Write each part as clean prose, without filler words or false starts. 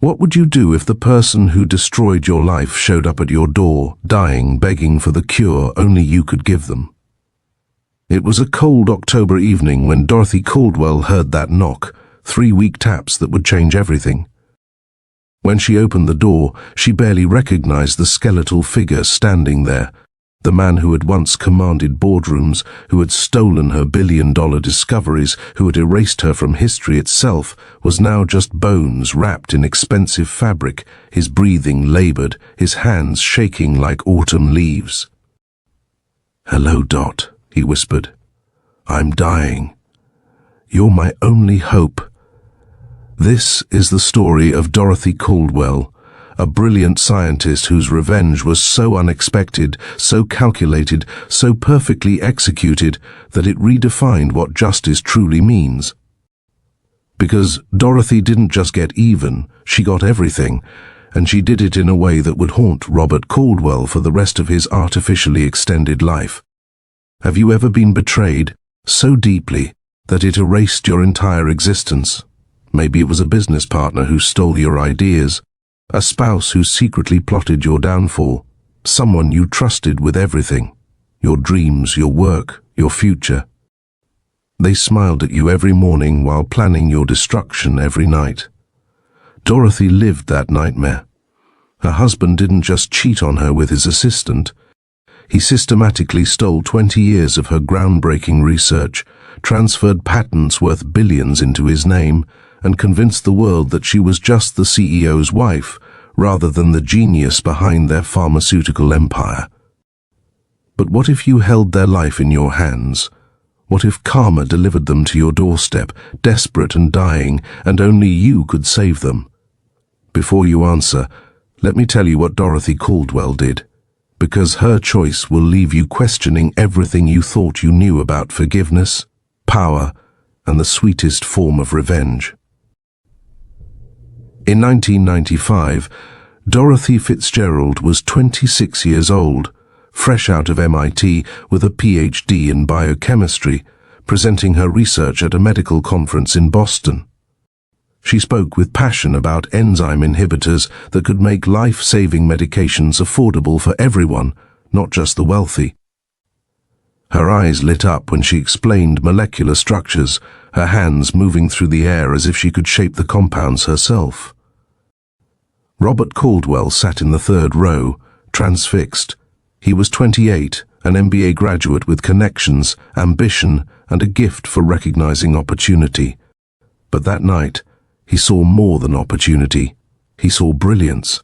What would you do if the person who destroyed your life showed up at your door, dying, begging for the cure only you could give them? It was a cold October evening when Dorothy Caldwell heard that knock, 3 weak taps that would change everything. When she opened the door, she barely recognized the skeletal figure standing there. The man who had once commanded boardrooms, who had stolen her billion-dollar discoveries, who had erased her from history itself, was now just bones wrapped in expensive fabric, his breathing labored, his hands shaking like autumn leaves. "Hello, Dot," he whispered. "I'm dying. You're my only hope." This is the story of Dorothy Caldwell, a brilliant scientist whose revenge was so unexpected, so calculated, so perfectly executed that it redefined what justice truly means. Because Dorothy didn't just get even, she got everything, and she did it in a way that would haunt Robert Caldwell for the rest of his artificially extended life. Have you ever been betrayed so deeply that it erased your entire existence? Maybe it was a business partner who stole your ideas, a spouse who secretly plotted your downfall, someone you trusted with everything, your dreams, your work, your future. They smiled at you every morning while planning your destruction every night. Dorothy lived that nightmare. Her husband didn't just cheat on her with his assistant. He systematically stole 20 years of her groundbreaking research, transferred patents worth billions into his name, and convinced the world that she was just the CEO's wife, rather than the genius behind their pharmaceutical empire. But what if you held their life in your hands? What if karma delivered them to your doorstep, desperate and dying, and only you could save them? Before you answer, let me tell you what Dorothy Caldwell did, because her choice will leave you questioning everything you thought you knew about forgiveness, power, and the sweetest form of revenge. In 1995, Dorothy Fitzgerald was 26 years old, fresh out of MIT with a PhD in biochemistry, presenting her research at a medical conference in Boston. She spoke with passion about enzyme inhibitors that could make life-saving medications affordable for everyone, not just the wealthy. Her eyes lit up when she explained molecular structures, her hands moving through the air as if she could shape the compounds herself. Robert Caldwell sat in the third row, transfixed. He was 28, an MBA graduate with connections, ambition, and a gift for recognizing opportunity. But that night, he saw more than opportunity. He saw brilliance.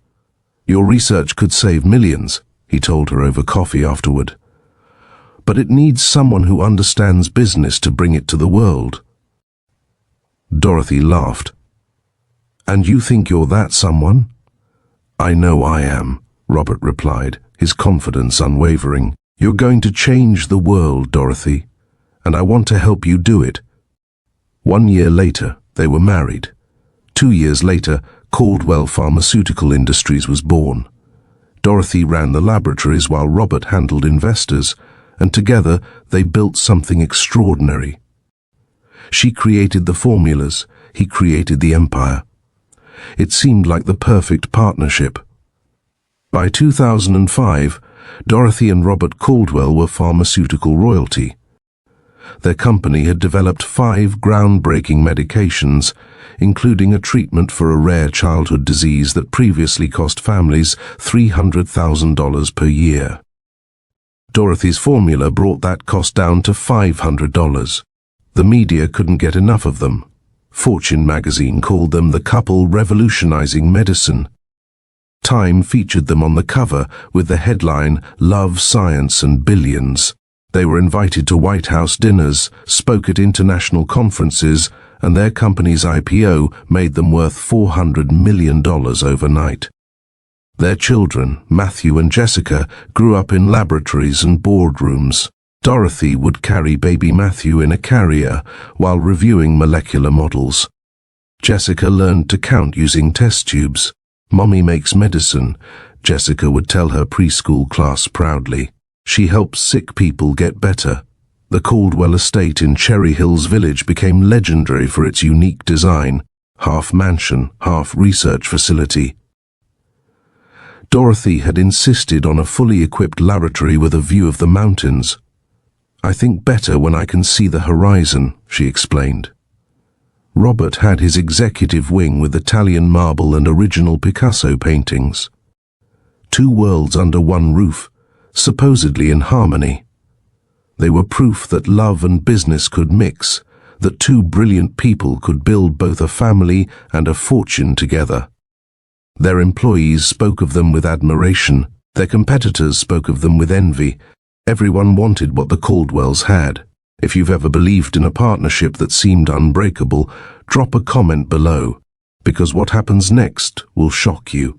"Your research could save millions," he told her over coffee afterward. "But it needs someone who understands business to bring it to the world." Dorothy laughed. "And you think you're that someone?" "I know I am," Robert replied, his confidence unwavering. "You're going to change the world, Dorothy, and I want to help you do it." 1 year later, they were married. 2 years later, Caldwell Pharmaceutical Industries was born. Dorothy ran the laboratories while Robert handled investors, and together they built something extraordinary. She created the formulas, he created the empire. It seemed like the perfect partnership. By 2005, Dorothy and Robert Caldwell were pharmaceutical royalty. Their company had developed 5 groundbreaking medications, including a treatment for a rare childhood disease that previously cost families $300,000 per year. Dorothy's formula brought that cost down to $500. The media couldn't get enough of them. Fortune magazine called them the couple revolutionizing medicine. Time featured them on the cover with the headline, "Love, Science and Billions." They were invited to White House dinners, spoke at international conferences, and their company's IPO made them worth $400 million overnight. Their children, Matthew and Jessica, grew up in laboratories and boardrooms. Dorothy would carry baby Matthew in a carrier while reviewing molecular models. Jessica learned to count using test tubes. "Mommy makes medicine," Jessica would tell her preschool class proudly. She helps sick people get better. The Caldwell estate in Cherry Hills Village became legendary for its unique design, half mansion, half research facility. Dorothy had insisted on a fully equipped laboratory with a view of the mountains. "I think better when I can see the horizon," she explained. Robert had his executive wing with Italian marble and original Picasso paintings. Two worlds under one roof, supposedly in harmony. They were proof that love and business could mix, that two brilliant people could build both a family and a fortune together. Their employees spoke of them with admiration. Their competitors spoke of them with envy. Everyone wanted what the Caldwells had. If you've ever believed in a partnership that seemed unbreakable, drop a comment below, because what happens next will shock you.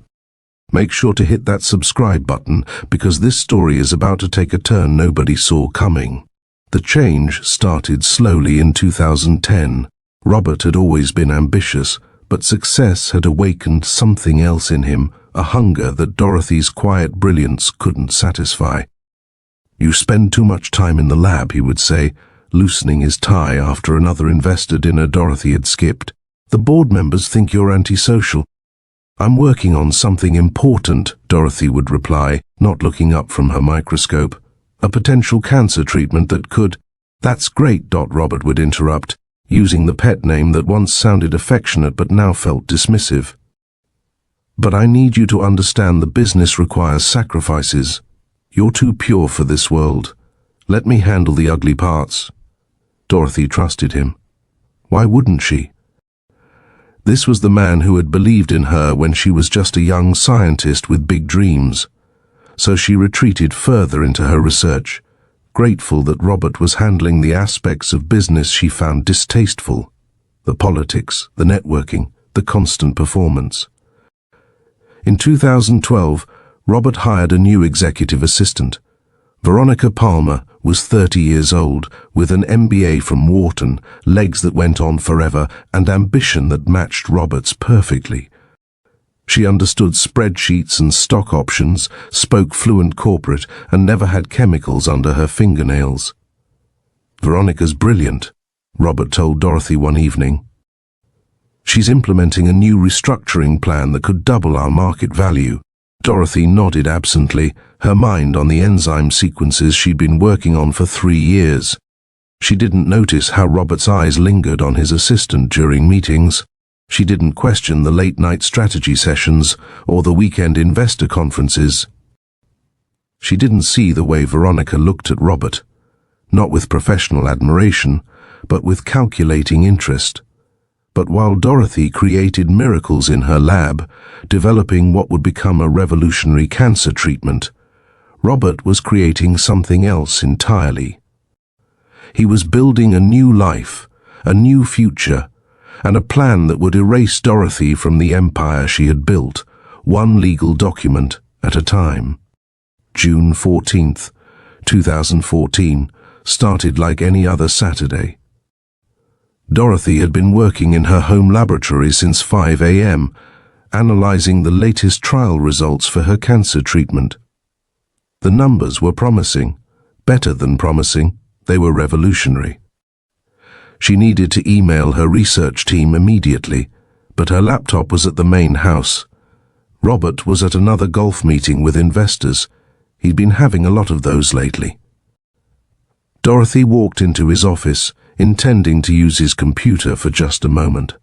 Make sure to hit that subscribe button, because this story is about to take a turn nobody saw coming. The change started slowly in 2010. Robert had always been ambitious, but success had awakened something else in him, a hunger that Dorothy's quiet brilliance couldn't satisfy. "You spend too much time in the lab," he would say, loosening his tie after another investor dinner Dorothy had skipped. "The board members think you're antisocial." "I'm working on something important," Dorothy would reply, not looking up from her microscope. "A potential cancer treatment that could—" "That's great," Robert would interrupt, using the pet name that once sounded affectionate but now felt dismissive. "But I need you to understand the business requires sacrifices. You're too pure for this world. Let me handle the ugly parts." Dorothy trusted him. Why wouldn't she? This was the man who had believed in her when she was just a young scientist with big dreams. So she retreated further into her research, grateful that Robert was handling the aspects of business she found distasteful. The politics, the networking, the constant performance. In 2012, Robert hired a new executive assistant. Veronica Palmer was 30 years old, with an MBA from Wharton, legs that went on forever, and ambition that matched Robert's perfectly. She understood spreadsheets and stock options, spoke fluent corporate, and never had chemicals under her fingernails. "Veronica's brilliant," Robert told Dorothy one evening. "She's implementing a new restructuring plan that could double our market value." Dorothy nodded absently, her mind on the enzyme sequences she'd been working on for 3 years. She didn't notice how Robert's eyes lingered on his assistant during meetings. She didn't question the late-night strategy sessions or the weekend investor conferences. She didn't see the way Veronica looked at Robert, not with professional admiration, but with calculating interest. But while Dorothy created miracles in her lab, developing what would become a revolutionary cancer treatment, Robert was creating something else entirely. He was building a new life, a new future, and a plan that would erase Dorothy from the empire she had built, one legal document at a time. June 14th, 2014, started like any other Saturday. Dorothy had been working in her home laboratory since 5 a.m., analyzing the latest trial results for her cancer treatment. The numbers were promising, better than promising, they were revolutionary. She needed to email her research team immediately, but her laptop was at the main house. Robert was at another golf meeting with investors. He'd been having a lot of those lately. Dorothy walked into his office, intending to use his computer for just a moment.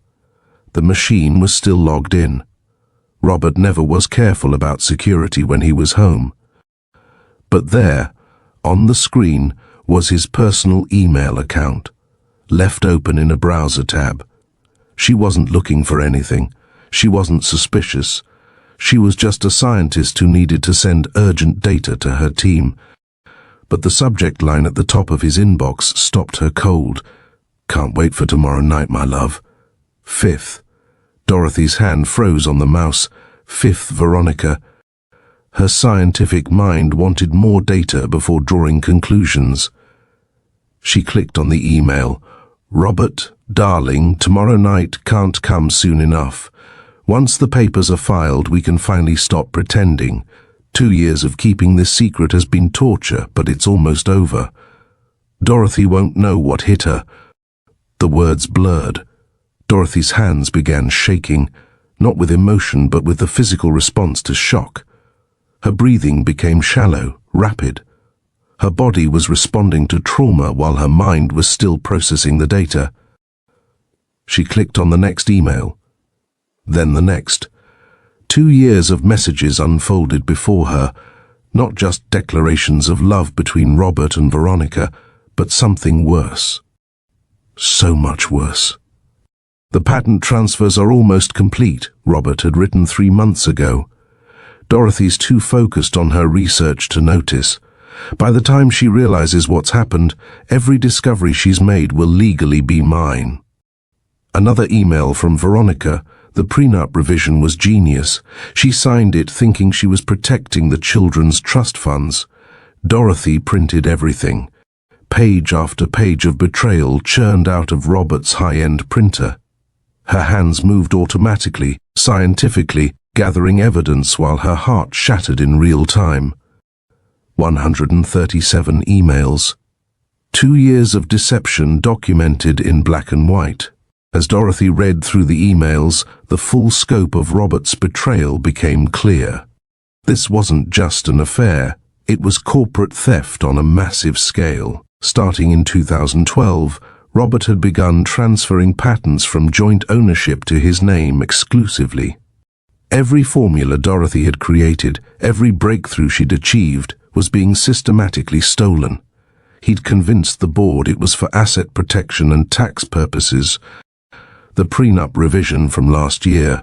The machine was still logged in. Robert never was careful about security when he was home. But there, on the screen, was his personal email account, left open in a browser tab. She wasn't looking for anything. She wasn't suspicious. She was just a scientist who needed to send urgent data to her team. But the subject line at the top of his inbox stopped her cold. "Can't wait for tomorrow night, my love. 5th. Dorothy's hand froze on the mouse. 5th Veronica. Her scientific mind wanted more data before drawing conclusions. She clicked on the email. "Robert, darling, tomorrow night can't come soon enough. Once the papers are filed, we can finally stop pretending. 2 years of keeping this secret has been torture, but it's almost over. Dorothy won't know what hit her." The words blurred. Dorothy's hands began shaking, not with emotion but with the physical response to shock. Her breathing became shallow, rapid. Her body was responding to trauma while her mind was still processing the data. She clicked on the next email, then the next. 2 years of messages unfolded before her, not just declarations of love between Robert and Veronica, but something worse. So much worse. The patent transfers are almost complete, Robert had written 3 months ago. Dorothy's too focused on her research to notice. By the time she realizes what's happened, every discovery she's made will legally be mine. Another email from Veronica. The prenup revision was genius. She signed it thinking she was protecting the children's trust funds. Dorothy printed everything. Page after page of betrayal churned out of Robert's high-end printer. Her hands moved automatically, scientifically, gathering evidence while her heart shattered in real time. 137 emails. 2 years of deception documented in black and white. As Dorothy read through the emails, the full scope of Robert's betrayal became clear. This wasn't just an affair, it was corporate theft on a massive scale. Starting in 2012, Robert had begun transferring patents from joint ownership to his name exclusively. Every formula Dorothy had created, every breakthrough she'd achieved, was being systematically stolen. He'd convinced the board it was for asset protection and tax purposes. The prenup revision from last year,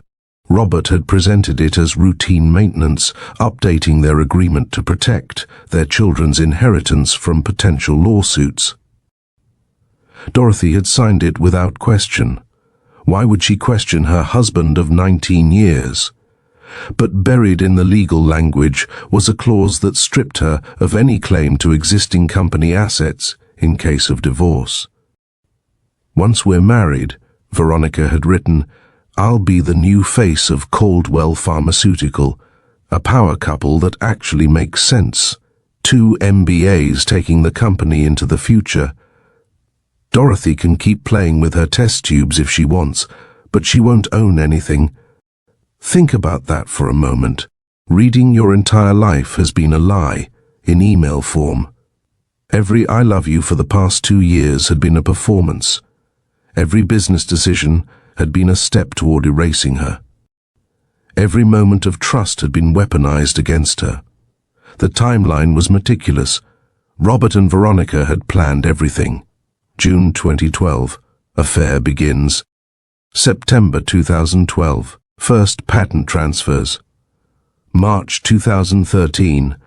Robert had presented it as routine maintenance, updating their agreement to protect their children's inheritance from potential lawsuits. Dorothy had signed it without question. Why would she question her husband of 19 years? But buried in the legal language was a clause that stripped her of any claim to existing company assets in case of divorce. Once we're married, Veronica had written, I'll be the new face of Caldwell Pharmaceutical, a power couple that actually makes sense. 2 MBAs taking the company into the future. Dorothy can keep playing with her test tubes if she wants, but she won't own anything. Think about that for a moment. Reading your entire life has been a lie, in email form. Every I love you for the past 2 years had been a performance. Every business decision had been a step toward erasing her. Every moment of trust had been weaponized against her. The timeline was meticulous. Robert and Veronica had planned everything. June 2012, affair begins. September 2012, first patent transfers. March 2013,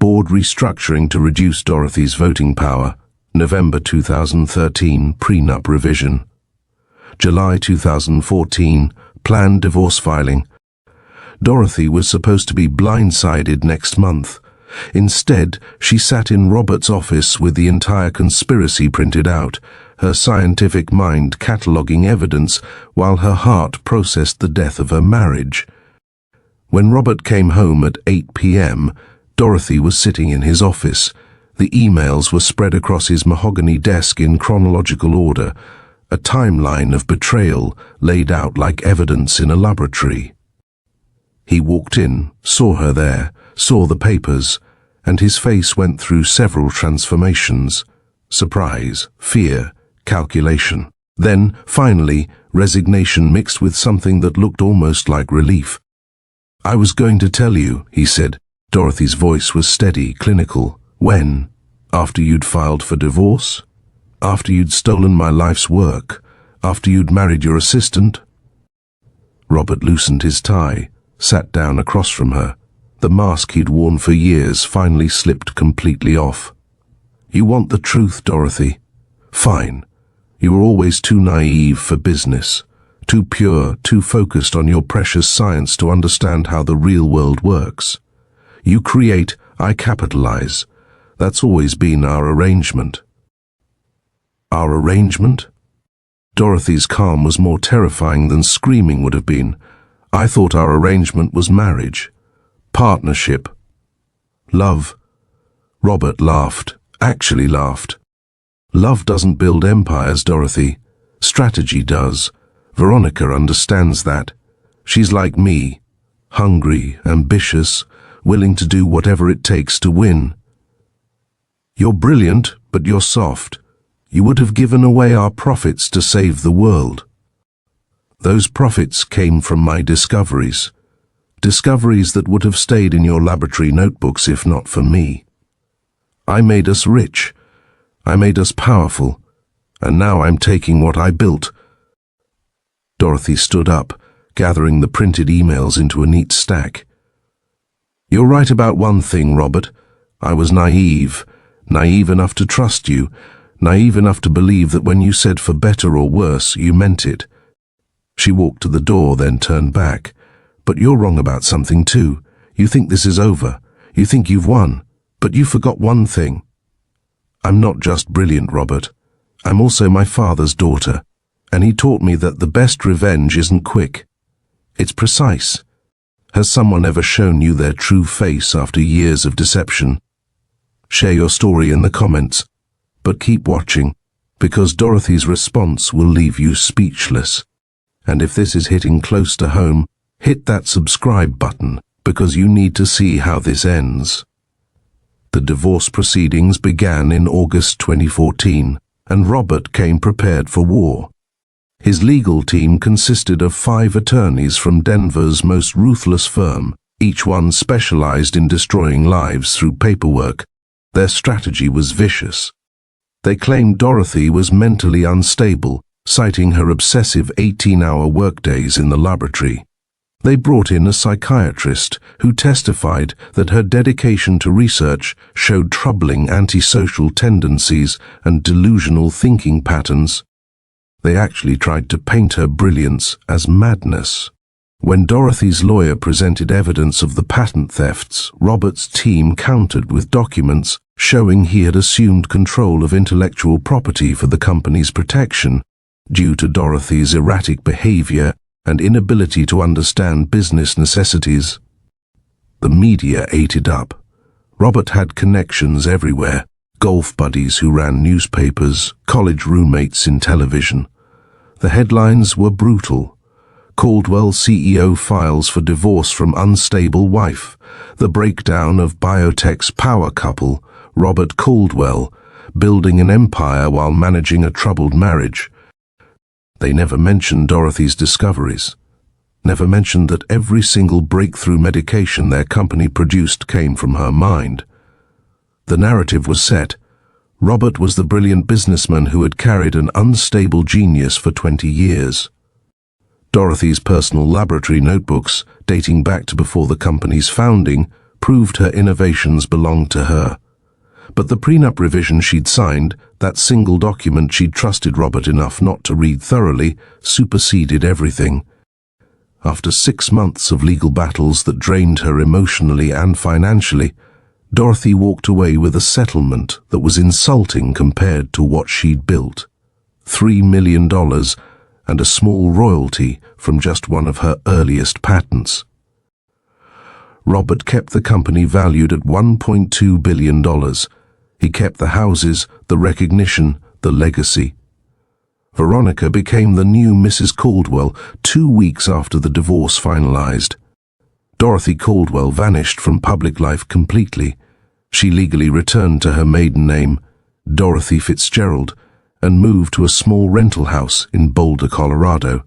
board restructuring to reduce Dorothy's voting power. November 2013, prenup revision. July 2014, planned divorce filing. Dorothy was supposed to be blindsided next month. Instead, she sat in Robert's office with the entire conspiracy printed out, her scientific mind cataloguing evidence while her heart processed the death of her marriage. When Robert came home at 8 p.m., Dorothy was sitting in his office. The emails were spread across his mahogany desk in chronological order, a timeline of betrayal laid out like evidence in a laboratory. He walked in, saw her there, saw the papers, and his face went through several transformations. Surprise, fear, calculation. Then, finally, resignation mixed with something that looked almost like relief. I was going to tell you, he said. Dorothy's voice was steady, clinical. When? After you'd filed for divorce? After you'd stolen my life's work? After you'd married your assistant? Robert loosened his tie, sat down across from her. The mask he'd worn for years finally slipped completely off. You want the truth, Dorothy? Fine. You were always too naive for business, too pure, too focused on your precious science to understand how the real world works. You create, I capitalize. That's always been our arrangement. Our arrangement? Dorothy's calm was more terrifying than screaming would have been. I thought our arrangement was marriage. Partnership. Love. Robert laughed, actually laughed. Love doesn't build empires, Dorothy. Strategy does. Veronica understands that. She's like me, hungry, ambitious, willing to do whatever it takes to win. You're brilliant, but you're soft. You would have given away our profits to save the world. Those profits came from my discoveries. Discoveries that would have stayed in your laboratory notebooks if not for me. I made us rich. I made us powerful. And now I'm taking what I built. Dorothy stood up, gathering the printed emails into a neat stack. You're right about one thing, Robert. I was naive enough to trust you, naive enough to believe that when you said for better or worse, you meant it. She walked to the door, then turned back. But you're wrong about something too. You think this is over. You think you've won. But you forgot one thing. I'm not just brilliant, Robert. I'm also my father's daughter. And he taught me that the best revenge isn't quick. It's precise. Has someone ever shown you their true face after years of deception? Share your story in the comments. But keep watching, because Dorothy's response will leave you speechless. And if this is hitting close to home, hit that subscribe button, because you need to see how this ends. The divorce proceedings began in August 2014, and Robert came prepared for war. His legal team consisted of 5 attorneys from Denver's most ruthless firm, each one specialized in destroying lives through paperwork. Their strategy was vicious. They claimed Dorothy was mentally unstable, citing her obsessive 18-hour workdays in the laboratory. They brought in a psychiatrist who testified that her dedication to research showed troubling antisocial tendencies and delusional thinking patterns. They actually tried to paint her brilliance as madness. When Dorothy's lawyer presented evidence of the patent thefts, Robert's team countered with documents showing he had assumed control of intellectual property for the company's protection due to Dorothy's erratic behavior and inability to understand business necessities. The media ate it up. Robert had connections everywhere, golf buddies who ran newspapers, college roommates in television. The headlines were brutal. Caldwell CEO files for divorce from unstable wife. The breakdown of biotech's power couple, Robert Caldwell, building an empire while managing a troubled marriage. They never mentioned Dorothy's discoveries. Never mentioned that every single breakthrough medication their company produced came from her mind. The narrative was set. Robert was the brilliant businessman who had carried an unstable genius for 20 years. Dorothy's personal laboratory notebooks, dating back to before the company's founding, proved her innovations belonged to her. But the prenup revision she'd signed, that single document she'd trusted Robert enough not to read thoroughly, superseded everything. After 6 months of legal battles that drained her emotionally and financially, Dorothy walked away with a settlement that was insulting compared to what she'd built. $3 million and a small royalty from just one of her earliest patents. Robert kept the company valued at $1.2 billion. He kept the houses, the recognition, the legacy. Veronica became the new Mrs. Caldwell 2 weeks after the divorce finalized. Dorothy Caldwell vanished from public life completely. She legally returned to her maiden name, Dorothy Fitzgerald, and moved to a small rental house in Boulder, Colorado.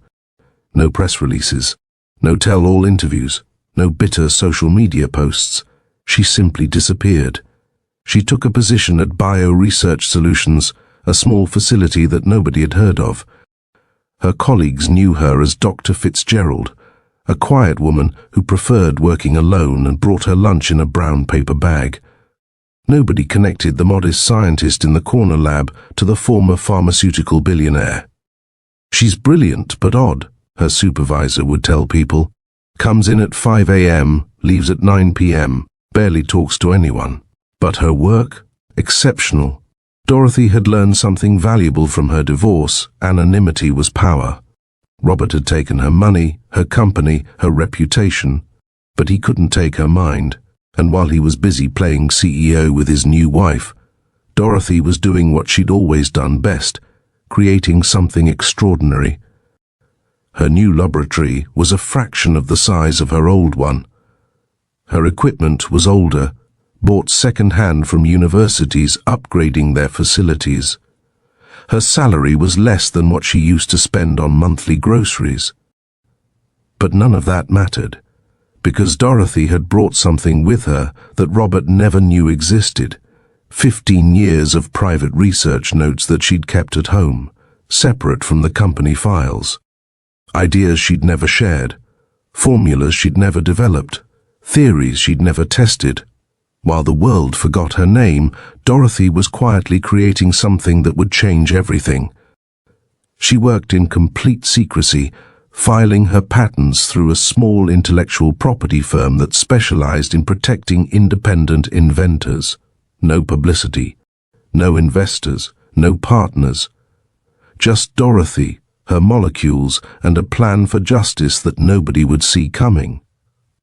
No press releases, no tell-all interviews, no bitter social media posts. She simply disappeared. She took a position at Bio Research Solutions, a small facility that nobody had heard of. Her colleagues knew her as Dr. Fitzgerald, a quiet woman who preferred working alone and brought her lunch in a brown paper bag. Nobody connected the modest scientist in the corner lab to the former pharmaceutical billionaire. She's brilliant but odd, her supervisor would tell people. Comes in at 5 a.m., leaves at 9 p.m., barely talks to anyone. But her work? Exceptional. Dorothy had learned something valuable from her divorce. Anonymity was power. Robert had taken her money, her company, her reputation, but he couldn't take her mind. And while he was busy playing CEO with his new wife, Dorothy was doing what she'd always done best, creating something extraordinary. Her new laboratory was a fraction of the size of her old one. Her equipment was older, bought second-hand from universities upgrading their facilities. Her salary was less than what she used to spend on monthly groceries. But none of that mattered, because Dorothy had brought something with her that Robert never knew existed. 15 years of private research notes that she'd kept at home, separate from the company files. Ideas she'd never shared, formulas she'd never developed, theories she'd never tested. While the world forgot her name, Dorothy was quietly creating something that would change everything. She worked in complete secrecy, filing her patents through a small intellectual property firm that specialized in protecting independent inventors. No publicity, no investors, no partners. Just Dorothy, her molecules, and a plan for justice that nobody would see coming.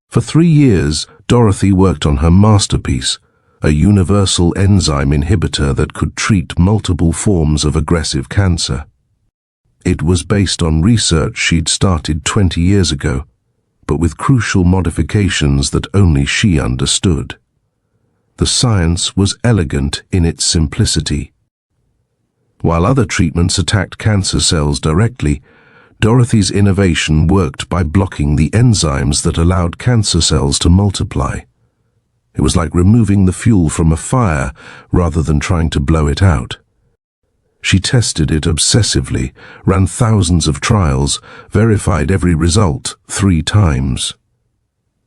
For 3 years, Dorothy worked on her masterpiece, a universal enzyme inhibitor that could treat multiple forms of aggressive cancer. It was based on research she'd started 20 years ago, but with crucial modifications that only she understood. The science was elegant in its simplicity. While other treatments attacked cancer cells directly, Dorothy's innovation worked by blocking the enzymes that allowed cancer cells to multiply. It was like removing the fuel from a fire rather than trying to blow it out. She tested it obsessively, ran thousands of trials, verified every result 3 times.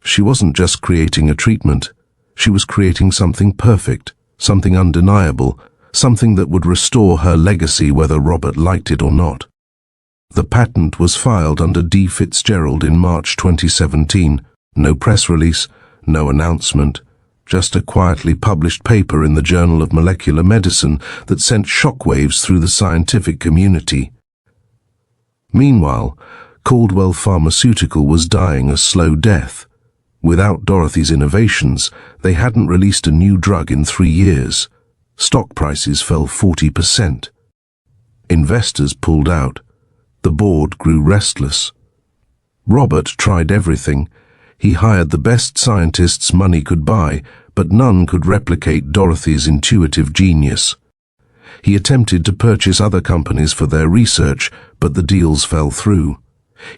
She wasn't just creating a treatment, she was creating something perfect, something undeniable, something that would restore her legacy whether Robert liked it or not. The patent was filed under D. Fitzgerald in March 2017. No press release, no announcement, just a quietly published paper in the Journal of Molecular Medicine that sent shockwaves through the scientific community. Meanwhile, Caldwell Pharmaceutical was dying a slow death. Without Dorothy's innovations, they hadn't released a new drug in 3 years. Stock prices fell 40%. Investors pulled out. The board grew restless. Robert tried everything. He hired the best scientists money could buy, but none could replicate Dorothy's intuitive genius. He attempted to purchase other companies for their research, but the deals fell through.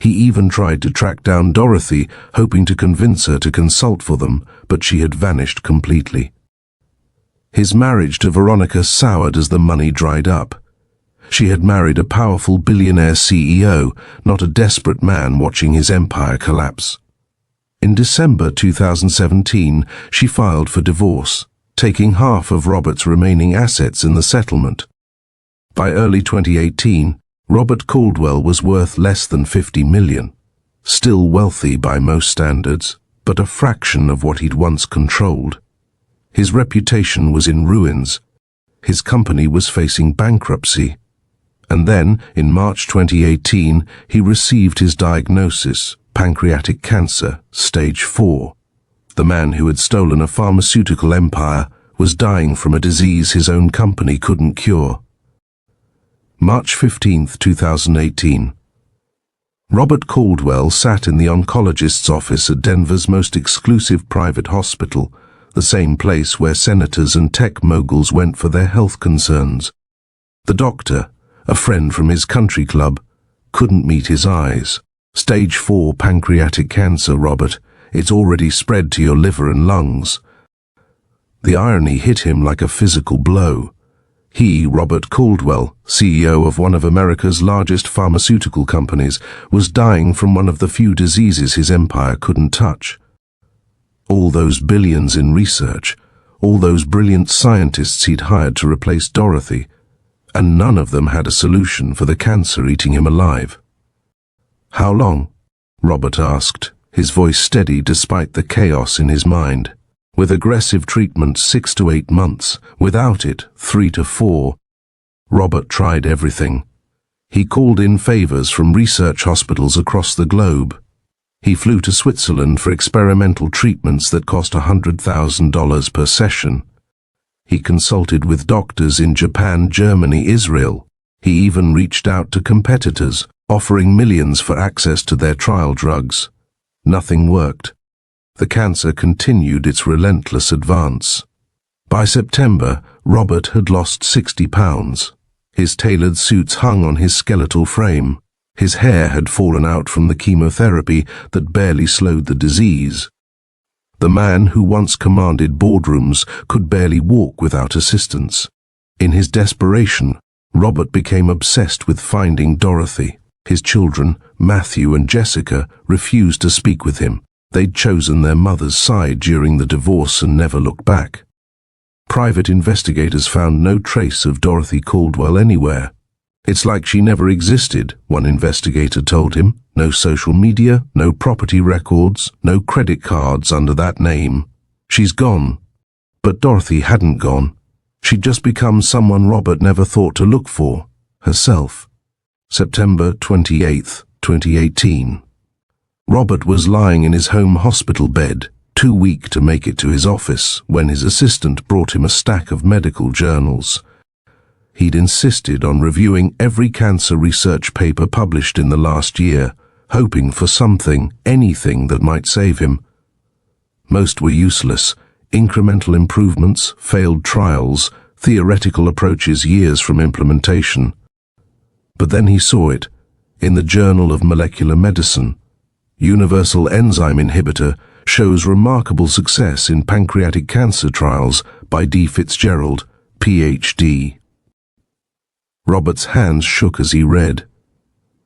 He even tried to track down Dorothy, hoping to convince her to consult for them, but she had vanished completely. His marriage to Veronica soured as the money dried up. She had married a powerful billionaire CEO, not a desperate man watching his empire collapse. In December 2017, she filed for divorce, taking half of Robert's remaining assets in the settlement. By early 2018, Robert Caldwell was worth less than $50 million. Still wealthy by most standards, but a fraction of what he'd once controlled. His reputation was in ruins. His company was facing bankruptcy. And then, in March 2018, he received his diagnosis, pancreatic cancer, stage 4. The man who had stolen a pharmaceutical empire was dying from a disease his own company couldn't cure. March 15, 2018. Robert Caldwell sat in the oncologist's office at Denver's most exclusive private hospital, the same place where senators and tech moguls went for their health concerns. The doctor, a friend from his country club, couldn't meet his eyes. Stage 4 pancreatic cancer, Robert. It's already spread to your liver and lungs. The irony hit him like a physical blow. He, Robert Caldwell, CEO of one of America's largest pharmaceutical companies, was dying from one of the few diseases his empire couldn't touch. All those billions in research, all those brilliant scientists he'd hired to replace Dorothy, and none of them had a solution for the cancer eating him alive. "How long?" Robert asked, his voice steady despite the chaos in his mind. With aggressive treatment, 6 to 8 months. Without it, 3 to 4. Robert tried everything. He called in favors from research hospitals across the globe. He flew to Switzerland for experimental treatments that cost $100,000 per session. He consulted with doctors in Japan, Germany, Israel. He even reached out to competitors, offering millions for access to their trial drugs. Nothing worked. The cancer continued its relentless advance. By September, Robert had lost 60 pounds. His tailored suits hung on his skeletal frame. His hair had fallen out from the chemotherapy that barely slowed the disease. The man who once commanded boardrooms could barely walk without assistance. In his desperation, Robert became obsessed with finding Dorothy. His children, Matthew and Jessica, refused to speak with him. They'd chosen their mother's side during the divorce and never looked back. Private investigators found no trace of Dorothy Caldwell anywhere. "It's like she never existed," one investigator told him. "No social media, no property records, no credit cards under that name. She's gone." But Dorothy hadn't gone. She'd just become someone Robert never thought to look for, herself. September 28, 2018. Robert was lying in his home hospital bed, too weak to make it to his office, when his assistant brought him a stack of medical journals. He'd insisted on reviewing every cancer research paper published in the last year, hoping for something, anything that might save him. Most were useless. Incremental improvements, failed trials, theoretical approaches years from implementation. But then he saw it, in the Journal of Molecular Medicine. Universal enzyme inhibitor shows remarkable success in pancreatic cancer trials by D. Fitzgerald, Ph.D. Robert's hands shook as he read.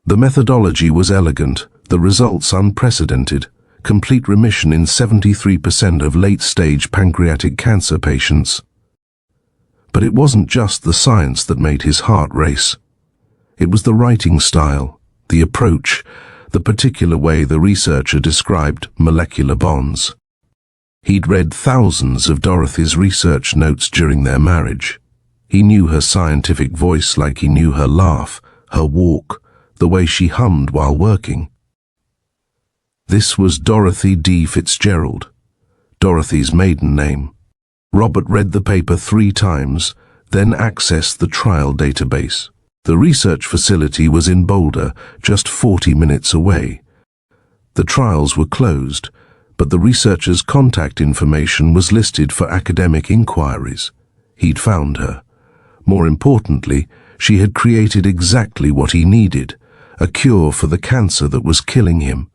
The methodology was elegant, the results unprecedented. Complete remission in 73% of late-stage pancreatic cancer patients. But it wasn't just the science that made his heart race. It was the writing style, the approach, the particular way the researcher described molecular bonds. He'd read thousands of Dorothy's research notes during their marriage. He knew her scientific voice like he knew her laugh, her walk, the way she hummed while working. This was Dorothy D. Fitzgerald, Dorothy's maiden name. Robert read the paper 3 times, then accessed the trial database. The research facility was in Boulder, just 40 minutes away. The trials were closed, but the researcher's contact information was listed for academic inquiries. He'd found her. More importantly, she had created exactly what he needed, a cure for the cancer that was killing him.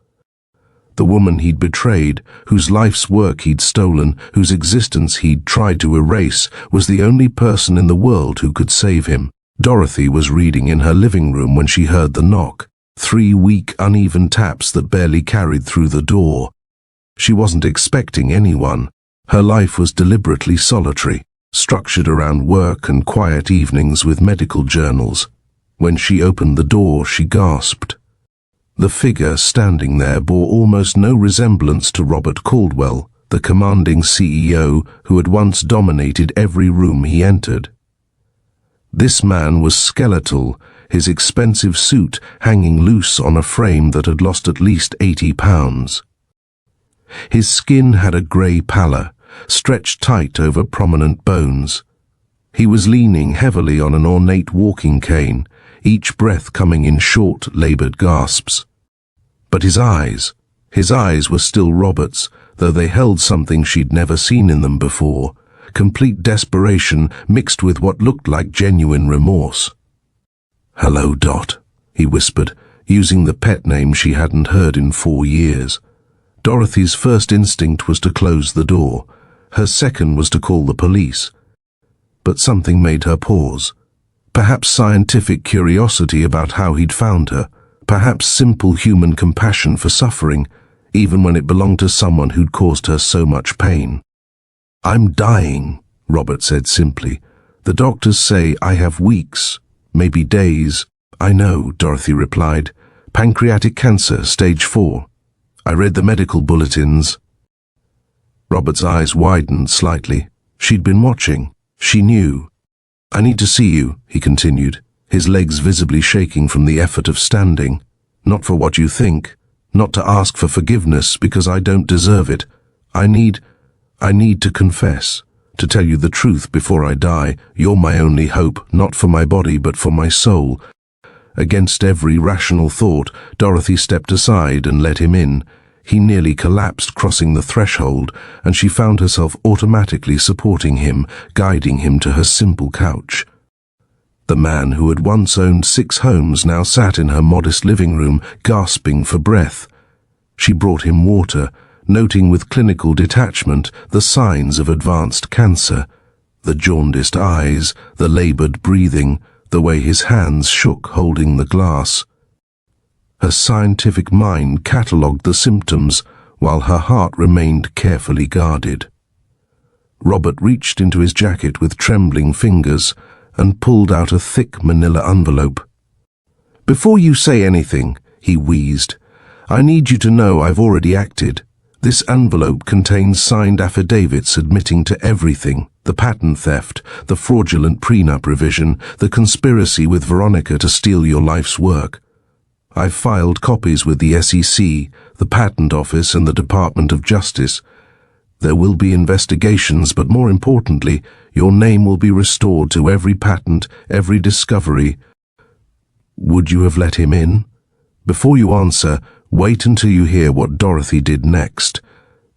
The woman he'd betrayed, whose life's work he'd stolen, whose existence he'd tried to erase, was the only person in the world who could save him. Dorothy was reading in her living room when she heard the knock, 3 weak, uneven taps that barely carried through the door. She wasn't expecting anyone. Her life was deliberately solitary, structured around work and quiet evenings with medical journals. When she opened the door, she gasped. The figure standing there bore almost no resemblance to Robert Caldwell, the commanding CEO who had once dominated every room he entered. This man was skeletal, his expensive suit hanging loose on a frame that had lost at least 80 pounds. His skin had a grey pallor, stretched tight over prominent bones. He was leaning heavily on an ornate walking cane, each breath coming in short, laboured gasps. But his eyes were still Robert's, though they held something she'd never seen in them before, complete desperation mixed with what looked like genuine remorse. "Hello, Dot," he whispered, using the pet name she hadn't heard in 4 years. Dorothy's first instinct was to close the door. Her second was to call the police. But something made her pause. Perhaps scientific curiosity about how he'd found her. Perhaps simple human compassion for suffering, even when it belonged to someone who'd caused her so much pain. "I'm dying," Robert said simply. "The doctors say I have weeks, maybe days." "I know," Dorothy replied. "Pancreatic cancer, stage 4. I read the medical bulletins." Robert's eyes widened slightly. She'd been watching. She knew. "I need to see you," he continued, his legs visibly shaking from the effort of standing. "Not for what you think, not to ask for forgiveness because I don't deserve it. I need to confess, to tell you the truth before I die. You're my only hope, not for my body but for my soul. Against every rational thought, Dorothy stepped aside and let him in. He nearly collapsed crossing the threshold, and she found herself automatically supporting him, guiding him to her simple couch. The man who had once owned 6 homes now sat in her modest living room, gasping for breath. She brought him water, noting with clinical detachment the signs of advanced cancer, the jaundiced eyes, the labored breathing, the way his hands shook holding the glass. Her scientific mind catalogued the symptoms, while her heart remained carefully guarded. Robert reached into his jacket with trembling fingers and pulled out a thick manila envelope. "Before you say anything," he wheezed, "I need you to know I've already acted. This envelope contains signed affidavits admitting to everything: the patent theft, the fraudulent prenup revision, the conspiracy with Veronica to steal your life's work. I've filed copies with the SEC, the Patent Office, and the Department of Justice. There will be investigations, but more importantly, your name will be restored to every patent, every discovery." Would you have let him in? Before you answer, wait until you hear what Dorothy did next,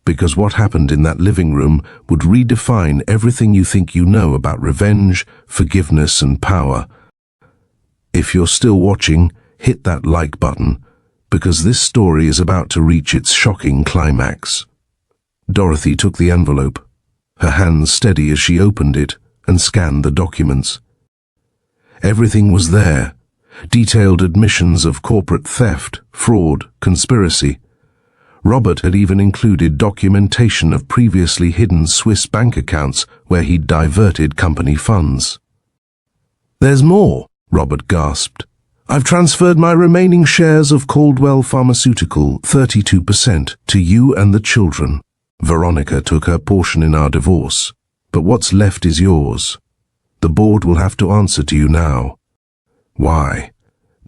because what happened in that living room would redefine everything you think you know about revenge, forgiveness, and power. If you're still watching, hit that like button, because this story is about to reach its shocking climax. Dorothy took the envelope, her hands steady as she opened it and scanned the documents. Everything was there: detailed admissions of corporate theft, fraud, conspiracy. Robert had even included documentation of previously hidden Swiss bank accounts where he'd diverted company funds. "There's more," Robert gasped. "I've transferred my remaining shares of Caldwell Pharmaceutical, 32%, to you and the children. Veronica took her portion in our divorce, but what's left is yours. The board will have to answer to you now." "Why?"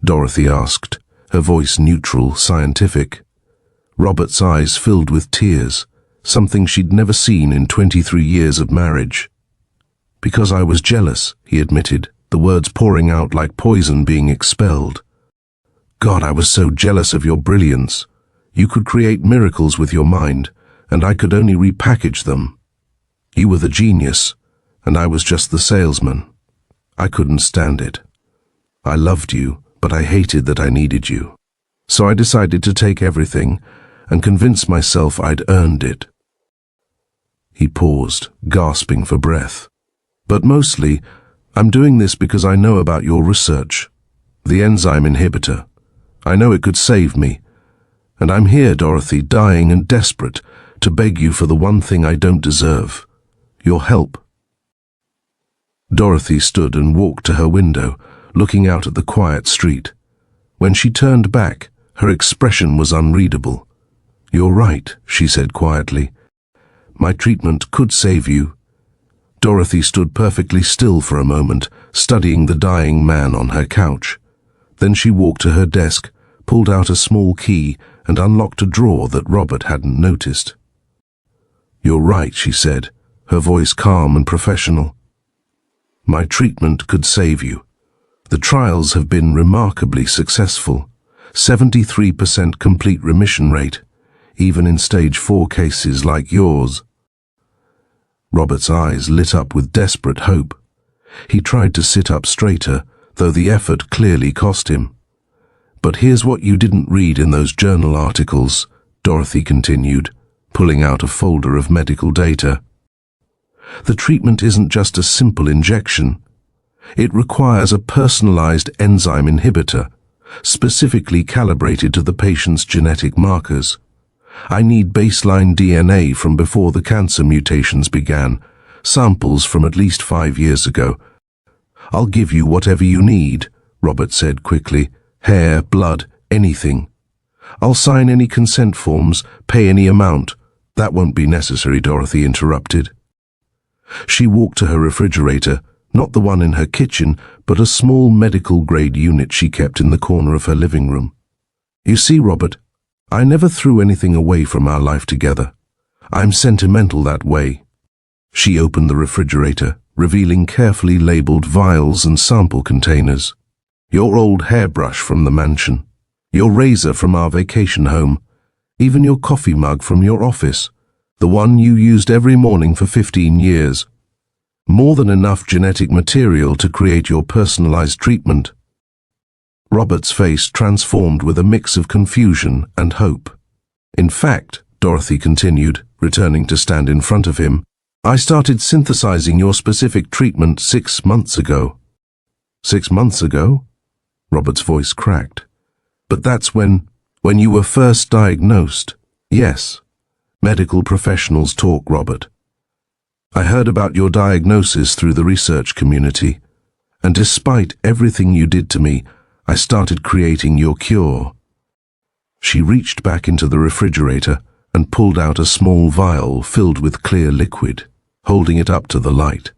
Dorothy asked, her voice neutral, scientific. Robert's eyes filled with tears, something she'd never seen in 23 years of marriage. "Because I was jealous," he admitted, the words pouring out like poison being expelled. "God, I was so jealous of your brilliance. You could create miracles with your mind, and I could only repackage them. You were the genius, and I was just the salesman. I couldn't stand it. I loved you, but I hated that I needed you. So I decided to take everything and convince myself I'd earned it." He paused, gasping for breath. "But mostly, I'm doing this because I know about your research. The enzyme inhibitor. I know it could save me. And I'm here, Dorothy, dying and desperate, to beg you for the one thing I don't deserve: your help." Dorothy stood and walked to her window, looking out at the quiet street. When she turned back, her expression was unreadable. "You're right," she said quietly. "My treatment could save you." Dorothy stood perfectly still for a moment, studying the dying man on her couch. Then she walked to her desk, pulled out a small key, and unlocked a drawer that Robert hadn't noticed. "You're right," she said, her voice calm and professional. "My treatment could save you. The trials have been remarkably successful. 73% complete remission rate, even in stage 4 cases like yours." Robert's eyes lit up with desperate hope. He tried to sit up straighter, though the effort clearly cost him. "But here's what you didn't read in those journal articles," Dorothy continued, pulling out a folder of medical data. "The treatment isn't just a simple injection. It requires a personalized enzyme inhibitor, specifically calibrated to the patient's genetic markers. I need baseline DNA from before the cancer mutations began, samples from at least 5 years ago." "I'll give you whatever you need," Robert said quickly. "Hair, blood, anything. I'll sign any consent forms, pay any amount." "That won't be necessary," Dorothy interrupted. She walked to her refrigerator, not the one in her kitchen, but a small medical-grade unit she kept in the corner of her living room. "You see, Robert, I never threw anything away from our life together. I'm sentimental that way." She opened the refrigerator, revealing carefully labeled vials and sample containers. Your old hairbrush from the mansion, your razor from our vacation home, even your coffee mug from your office, the one you used every morning for 15 years. More than enough genetic material to create your personalized treatment. Robert's face transformed with a mix of confusion and hope. In fact, Dorothy continued, returning to stand in front of him, I started synthesizing your specific treatment 6 months ago. 6 months ago? Robert's voice cracked. But that's when you were first diagnosed. Yes. Medical professionals talk, Robert. I heard about your diagnosis through the research community, and despite everything you did to me, I started creating your cure. She reached back into the refrigerator and pulled out a small vial filled with clear liquid, holding it up to the light.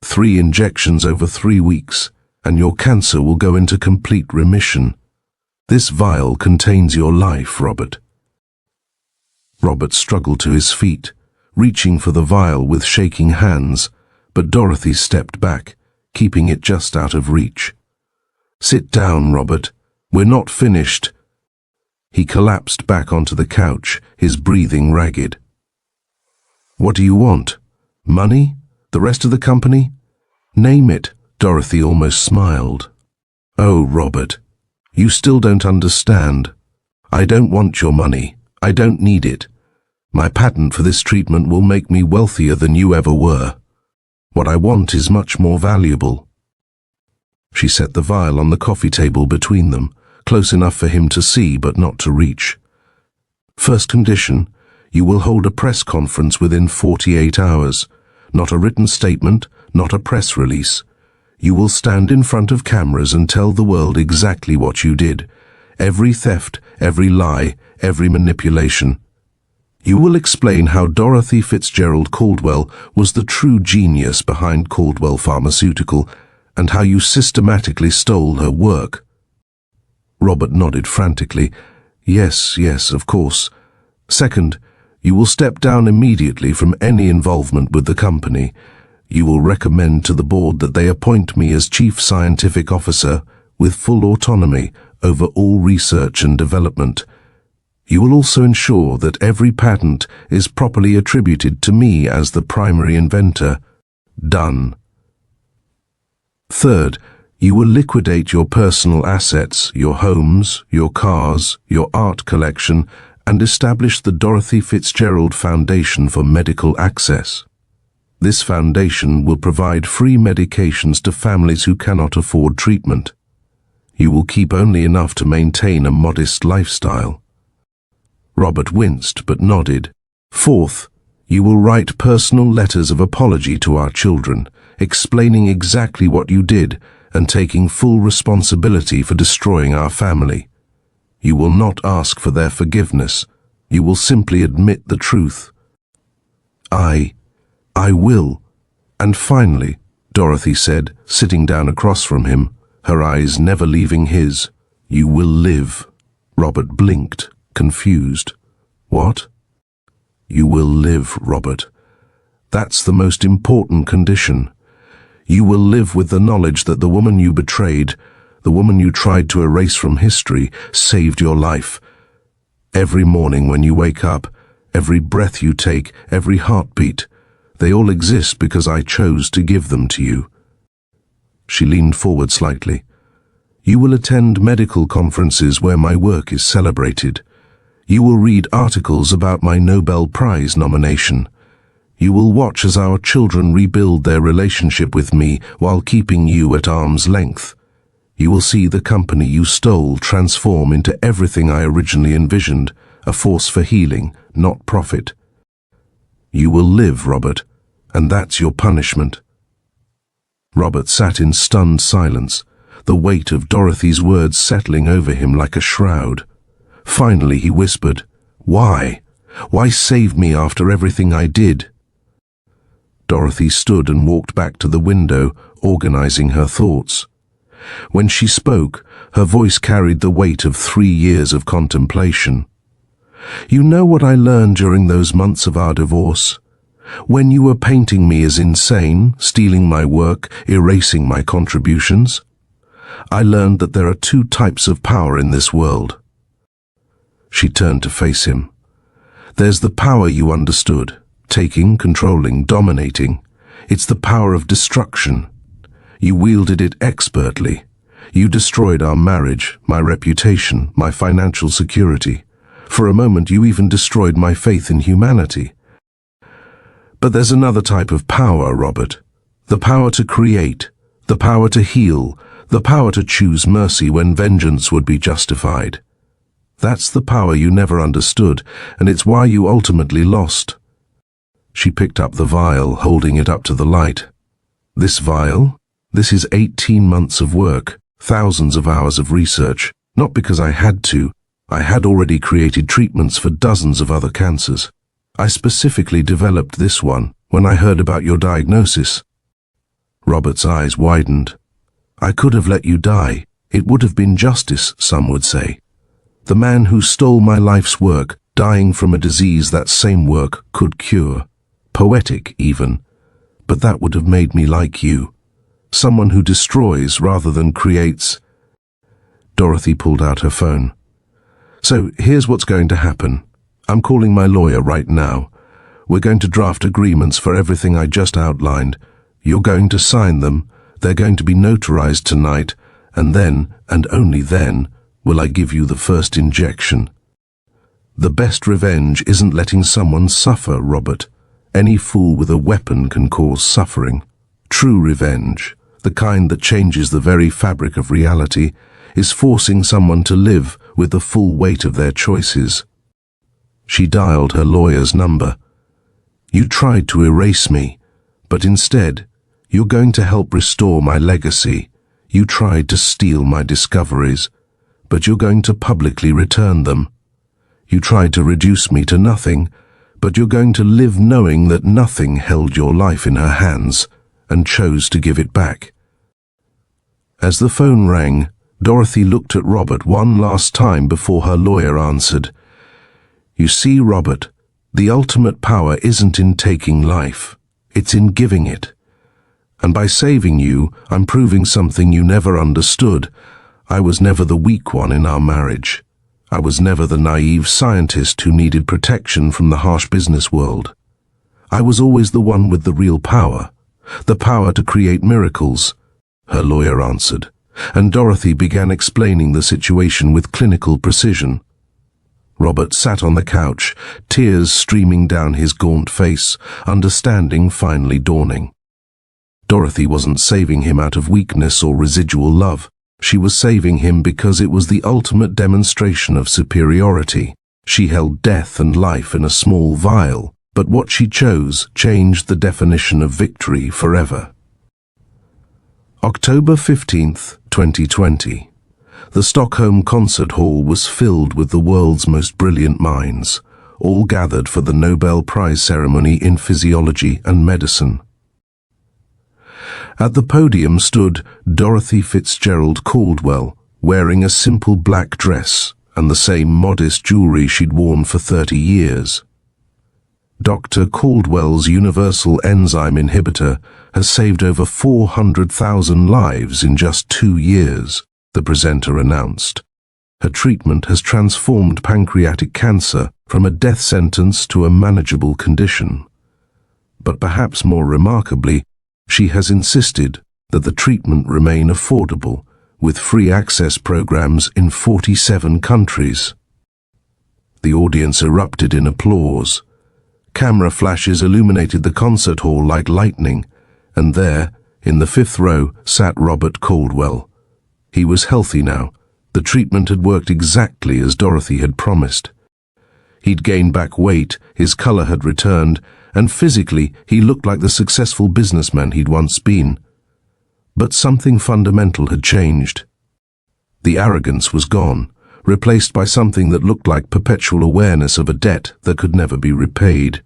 3 injections over 3 weeks, and your cancer will go into complete remission. This vial contains your life, Robert. Robert struggled to his feet, reaching for the vial with shaking hands, but Dorothy stepped back, keeping it just out of reach. Sit down, Robert. We're not finished. He collapsed back onto the couch, his breathing ragged. What do you want? Money? The rest of the company? Name it, Dorothy almost smiled. Oh, Robert, you still don't understand. I don't want your money. I don't need it. My patent for this treatment will make me wealthier than you ever were. What I want is much more valuable. She set the vial on the coffee table between them, close enough for him to see but not to reach. First condition, you will hold a press conference within 48 hours. Not a written statement, not a press release. You will stand in front of cameras and tell the world exactly what you did. Every theft, every lie, every manipulation. You will explain how Dorothy Fitzgerald Caldwell was the true genius behind Caldwell Pharmaceutical and how you systematically stole her work. Robert nodded frantically. Yes, of course. Second, you will step down immediately from any involvement with the company. You will recommend to the board that they appoint me as Chief Scientific Officer with full autonomy over all research and development. You will also ensure that every patent is properly attributed to me as the primary inventor. Done. Third, you will liquidate your personal assets, your homes, your cars, your art collection, and establish the Dorothy Fitzgerald Foundation for Medical Access. This foundation will provide free medications to families who cannot afford treatment. You will keep only enough to maintain a modest lifestyle. Robert winced but nodded. Fourth, you will write personal letters of apology to our children, explaining exactly what you did and taking full responsibility for destroying our family. You will not ask for their forgiveness. You will simply admit the truth. I will. And finally, Dorothy said, sitting down across from him, her eyes never leaving his, you will live. Robert blinked, confused. What? You will live, Robert. That's the most important condition. You will live with the knowledge that the woman you betrayed, the woman you tried to erase from history, saved your life. Every morning when you wake up, every breath you take, every heartbeat, they all exist because I chose to give them to you. She leaned forward slightly. You will attend medical conferences where my work is celebrated. You will read articles about my Nobel Prize nomination. You will watch as our children rebuild their relationship with me while keeping you at arm's length. You will see the company you stole transform into everything I originally envisioned, a force for healing, not profit. You will live, Robert, and that's your punishment. Robert sat in stunned silence, the weight of Dorothy's words settling over him like a shroud. Finally he whispered, Why? Why save me after everything I did? Dorothy stood and walked back to the window, organizing her thoughts. When she spoke, her voice carried the weight of 3 years of contemplation. You know what I learned during those months of our divorce? When you were painting me as insane, stealing my work, erasing my contributions? I learned that there are two types of power in this world. She turned to face him. There's the power you understood, taking, controlling, dominating. It's the power of destruction. You wielded it expertly. You destroyed our marriage, my reputation, my financial security. For a moment, you even destroyed my faith in humanity. But there's another type of power, Robert. The power to create, the power to heal, the power to choose mercy when vengeance would be justified. That's the power you never understood, and it's why you ultimately lost. She picked up the vial, holding it up to the light. This vial? This is 18 months of work, thousands of hours of research, not because I had to. I had already created treatments for dozens of other cancers. I specifically developed this one when I heard about your diagnosis. Robert's eyes widened. I could have let you die. It would have been justice, some would say. The man who stole my life's work, dying from a disease that same work could cure. Poetic, even. But that would have made me like you. Someone who destroys rather than creates. Dorothy pulled out her phone. So, here's what's going to happen. I'm calling my lawyer right now. We're going to draft agreements for everything I just outlined. You're going to sign them. They're going to be notarized tonight, and then, and only then, will I give you the first injection. The best revenge isn't letting someone suffer, Robert. Any fool with a weapon can cause suffering. True revenge, the kind that changes the very fabric of reality, is forcing someone to live with the full weight of their choices. She dialed her lawyer's number. You tried to erase me, but instead, you're going to help restore my legacy. You tried to steal my discoveries, but you're going to publicly return them. You tried to reduce me to nothing, but you're going to live knowing that nothing held your life in her hands and chose to give it back. As the phone rang, Dorothy looked at Robert one last time before her lawyer answered. You see, Robert, the ultimate power isn't in taking life, it's in giving it. And by saving you, I'm proving something you never understood. I was never the weak one in our marriage. I was never the naive scientist who needed protection from the harsh business world. I was always the one with the real power, the power to create miracles, her lawyer answered, and Dorothy began explaining the situation with clinical precision. Robert sat on the couch, tears streaming down his gaunt face, understanding finally dawning. Dorothy wasn't saving him out of weakness or residual love. She was saving him because it was the ultimate demonstration of superiority. She held death and life in a small vial, but what she chose changed the definition of victory forever. October 15th, 2020. The Stockholm Concert Hall was filled with the world's most brilliant minds, all gathered for the Nobel Prize ceremony in physiology and medicine. At the podium stood Dorothy Fitzgerald Caldwell, wearing a simple black dress and the same modest jewelry she'd worn for 30 years. Dr. Caldwell's universal enzyme inhibitor has saved over 400,000 lives in just 2 years, the presenter announced. Her treatment has transformed pancreatic cancer from a death sentence to a manageable condition. But perhaps more remarkably, she has insisted that the treatment remain affordable, with free access programs in 47 countries. The audience erupted in applause. Camera flashes illuminated the concert hall like lightning, and there, in the 5th row, sat Robert Caldwell. He was healthy now. The treatment had worked exactly as Dorothy had promised. He'd gained back weight, his color had returned, and physically he looked like the successful businessman he'd once been. But something fundamental had changed. The arrogance was gone, replaced by something that looked like perpetual awareness of a debt that could never be repaid.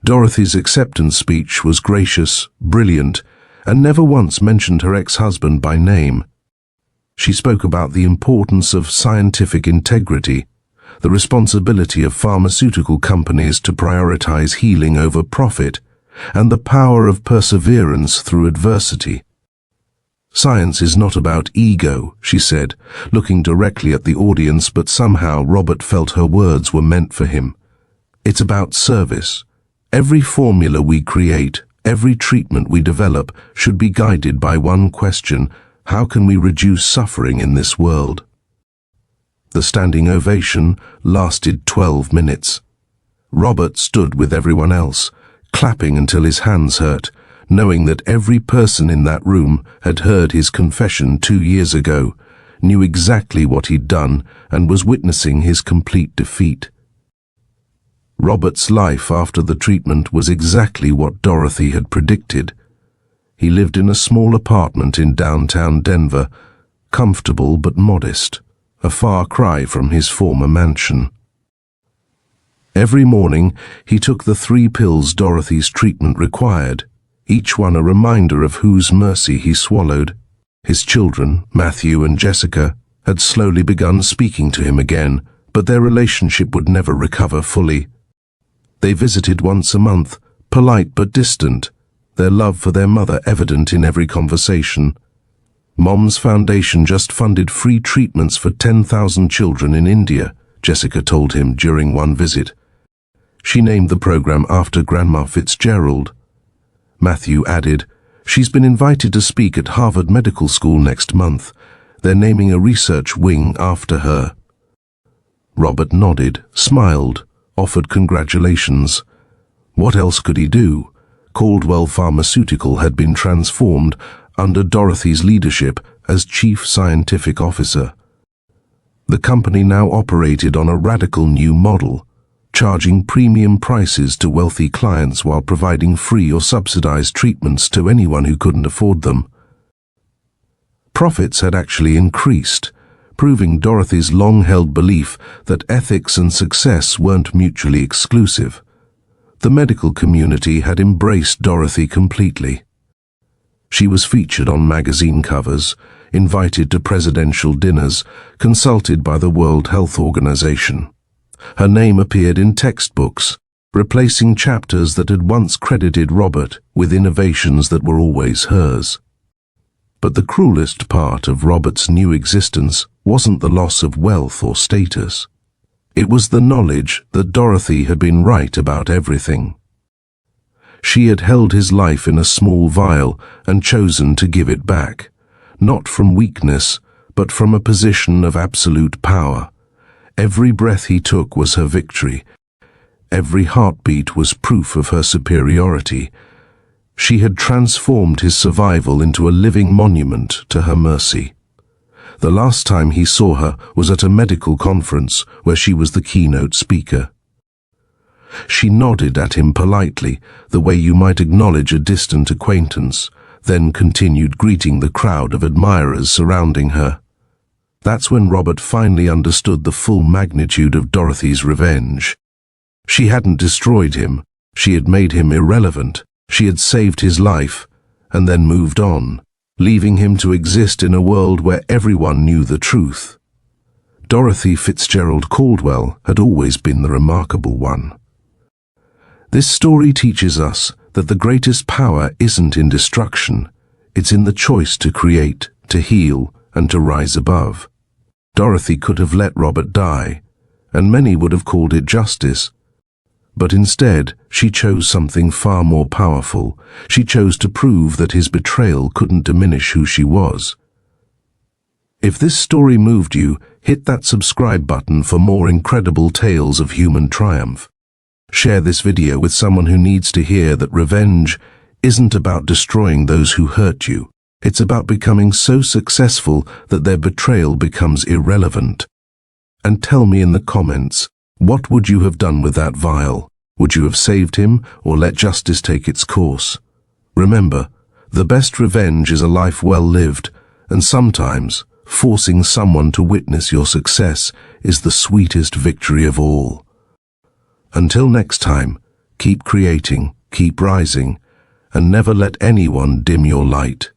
Dorothy's acceptance speech was gracious, brilliant, and never once mentioned her ex-husband by name. She spoke about the importance of scientific integrity, the responsibility of pharmaceutical companies to prioritize healing over profit, and the power of perseverance through adversity. Science is not about ego, she said, looking directly at the audience, but somehow Robert felt her words were meant for him. It's about service. Every formula we create, every treatment we develop should be guided by one question: how can we reduce suffering in this world? The standing ovation lasted 12 minutes. Robert stood with everyone else, clapping until his hands hurt, knowing that every person in that room had heard his confession 2 years ago, knew exactly what he'd done, and was witnessing his complete defeat. Robert's life after the treatment was exactly what Dorothy had predicted. He lived in a small apartment in downtown Denver, comfortable but modest, a far cry from his former mansion. Every morning, he took the 3 pills Dorothy's treatment required, each one a reminder of whose mercy he swallowed. His children, Matthew and Jessica, had slowly begun speaking to him again, but their relationship would never recover fully. They visited once a month, polite but distant, their love for their mother evident in every conversation. Mom's foundation just funded free treatments for 10,000 children in India, Jessica told him during one visit. She named the program after Grandma Fitzgerald. Matthew added, "She's been invited to speak at Harvard Medical School next month. They're naming a research wing after her." Robert nodded, smiled, offered congratulations. What else could he do? Caldwell Pharmaceutical had been transformed under Dorothy's leadership as Chief Scientific Officer. The company now operated on a radical new model, charging premium prices to wealthy clients while providing free or subsidized treatments to anyone who couldn't afford them. Profits had actually increased, proving Dorothy's long-held belief that ethics and success weren't mutually exclusive. The medical community had embraced Dorothy completely. She was featured on magazine covers, invited to presidential dinners, consulted by the World Health Organization. Her name appeared in textbooks, replacing chapters that had once credited Robert with innovations that were always hers. But the cruelest part of Robert's new existence wasn't the loss of wealth or status. It was the knowledge that Dorothy had been right about everything. She had held his life in a small vial and chosen to give it back, not from weakness, but from a position of absolute power. Every breath he took was her victory. Every heartbeat was proof of her superiority. She had transformed his survival into a living monument to her mercy. The last time he saw her was at a medical conference where she was the keynote speaker. She nodded at him politely, the way you might acknowledge a distant acquaintance, then continued greeting the crowd of admirers surrounding her. That's when Robert finally understood the full magnitude of Dorothy's revenge. She hadn't destroyed him, she had made him irrelevant, she had saved his life, and then moved on, leaving him to exist in a world where everyone knew the truth. Dorothy Fitzgerald Caldwell had always been the remarkable one. This story teaches us that the greatest power isn't in destruction, it's in the choice to create, to heal, and to rise above. Dorothy could have let Robert die, and many would have called it justice. But instead, she chose something far more powerful. She chose to prove that his betrayal couldn't diminish who she was. If this story moved you, hit that subscribe button for more incredible tales of human triumph. Share this video with someone who needs to hear that revenge isn't about destroying those who hurt you. It's about becoming so successful that their betrayal becomes irrelevant. And tell me in the comments, what would you have done with that vial? Would you have saved him or let justice take its course? Remember, the best revenge is a life well lived, and sometimes forcing someone to witness your success is the sweetest victory of all. Until next time, keep creating, keep rising, and never let anyone dim your light.